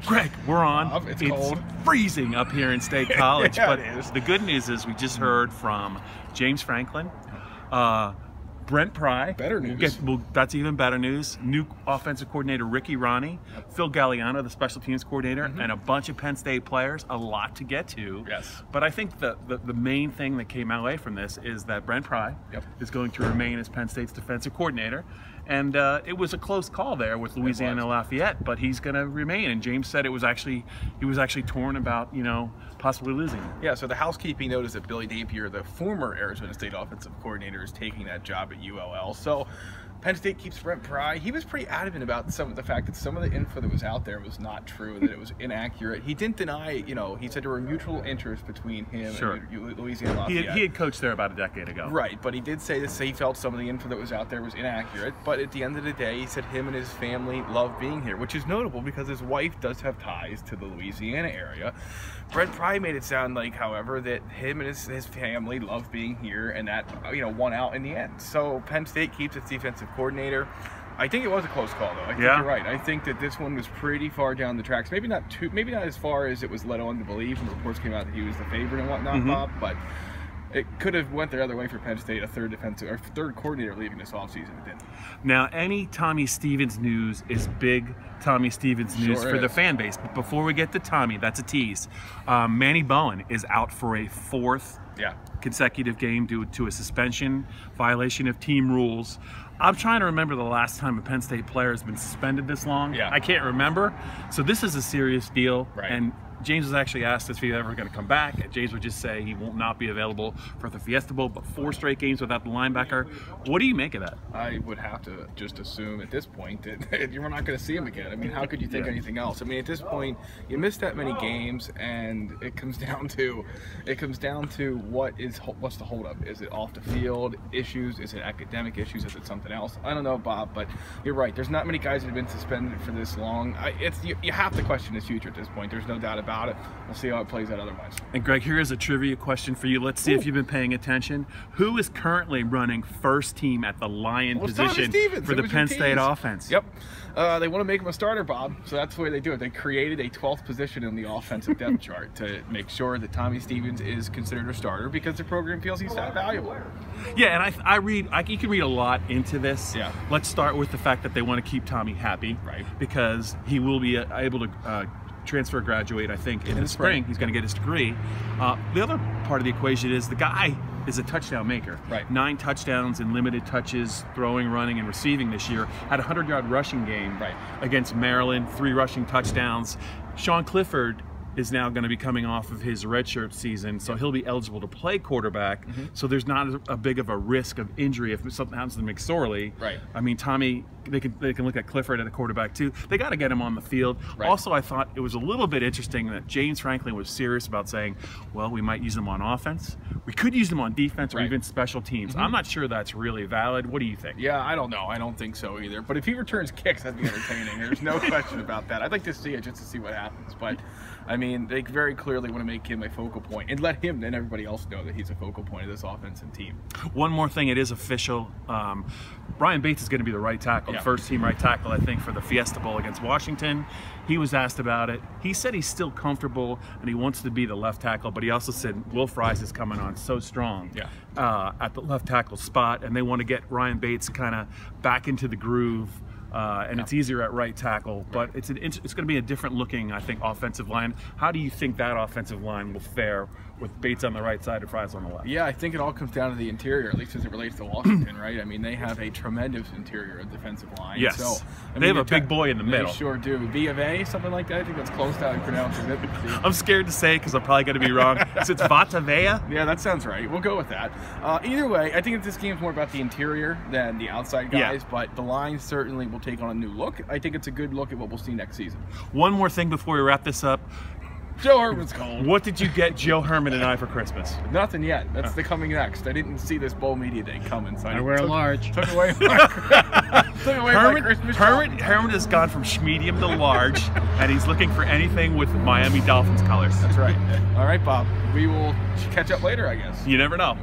Greg, we're on. It's cold. Freezing up here in State College. Yeah, but it is. The good news is we just heard from James Franklin, Brent Pry. Better news. That's even better news. New offensive coordinator Rahne, Phil Galiano, the special teams coordinator, and a bunch of Penn State players. A lot to get to. Yes. But I think the main thing that came away from this is that Brent Pry is going to remain as Penn State's defensive coordinator. And it was a close call there with Louisiana Lafayette, but he's going to remain. And James said he was actually torn about, possibly losing. Yeah, so the housekeeping note is that Billy Napier, the former Arizona State offensive coordinator, is taking that job at ULL. So Penn State keeps Brent Pry. He was pretty adamant about the fact that some of the info that was out there was not true, that it was inaccurate. He didn't deny, he said there were mutual interests between him and Louisiana Lafayette. He had coached there about a decade ago. Right, but he did say that he felt some of the info that was out there was inaccurate. But at the end of the day, he said him and his family love being here, which is notable because his wife does have ties to the Louisiana area. Brent Pry made it sound like, however, that him and his family love being here, and that won out in the end. So Penn State keeps its defensive coordinator. I think it was a close call, though. I think you're right. I think that this one was pretty far down the tracks. Maybe not as far as it was led on to believe when reports came out that he was the favorite and whatnot, Bob, but it could have went the other way for Penn State, a third coordinator leaving this offseason. It didn't. Now, any Tommy Stevens news is big Tommy Stevens news for the fan base. But before we get to Tommy, that's a tease. Manny Bowen is out for a fourth consecutive game due to a suspension, violation of team rules. I'm trying to remember the last time a Penn State player has been suspended this long. Yeah. I can't remember. So this is a serious deal. Right. And James was actually asked if he's ever going to come back. And James would just say he will not be available for the Fiesta Bowl, but 4 straight games without the linebacker. What do you make of that? I would have to just assume at this point that you're not going to see him again. I mean, how could you think anything else? I mean, at this point, you miss that many games, and it comes down to what's the holdup? Is it off the field issues? Is it academic issues? Is it something else? I don't know, Bob, but you're right. There's not many guys that have been suspended for this long. You have to question his future at this point. There's no doubt about it. We'll see how it plays out otherwise. And Greg, here is a trivia question for you. Let's see if you've been paying attention. Who is currently running first team at the Lion position for the Penn State offense? Yep. They want to make him a starter, Bob, so that's the way they do it. They created a 12th position in the offensive depth chart to make sure that Tommy Stevens is considered a starter because the program feels he's that valuable. Yeah, and you can read a lot into this. Yeah. Let's start with the fact that they want to keep Tommy happy, right? Because he will be able to transfer graduate, I think, in the spring. He's going to get his degree. The other part of the equation is the guy is a touchdown maker. Right. 9 touchdowns in limited touches, throwing, running, and receiving this year. Had a 100-yard rushing game against Maryland, 3 rushing touchdowns. Sean Clifford is now going to be coming off of his redshirt season, so he'll be eligible to play quarterback. So there's not a big of a risk of injury if something happens to McSorley. Right. I mean, Tommy, they can look at Clifford at a quarterback too. They got to get him on the field. Right. Also, I thought it was a little bit interesting that James Franklin was serious about saying, well, we might use him on offense. We could use him on defense or even special teams. I'm not sure that's really valid. What do you think? Yeah, I don't know. I don't think so either. But if he returns kicks, that'd be entertaining. There's no question about that. I'd like to see it just to see what happens. But, I mean, they very clearly want to make him a focal point and let him and everybody else know that he's a focal point of this offensive team. One more thing, it is official. Brian Bates is going to be the right tackle, first team right tackle, I think, for the Fiesta Bowl against Washington. He was asked about it. He said he's still comfortable and he wants to be the left tackle, but he also said Will Fries is coming on so strong at the left tackle spot, and they want to get Ryan Bates kind of back into the groove. And it's easier at right tackle, but it's going to be a different looking, I think, offensive line. How do you think that offensive line will fare with Bates on the right side and Fries on the left? Yeah, I think it all comes down to the interior, at least as it relates to Washington, right? I mean, they have a tremendous interior defensive line. Yes, so, they have a big boy in the middle. They sure do. B of A, something like that. I think that's close to how you pronounce it. I'm scared to say it because I'm probably going to be wrong. So it's Vatavea? Yeah, that sounds right. We'll go with that. Either way, I think this game's more about the interior than the outside guys, but the line certainly will take on a new look. I think it's a good look at what we'll see next season. One more thing before we wrap this up. Joe Herman's cold. What did you get Joe Herman and I for Christmas? Nothing yet. That's the coming next. I didn't see this bowl media day coming. So I wear a large. Took away my Christmas. Herman has gone from medium to large, and he's looking for anything with Miami Dolphins colors. That's right. All right, Bob. We will catch up later, I guess. You never know.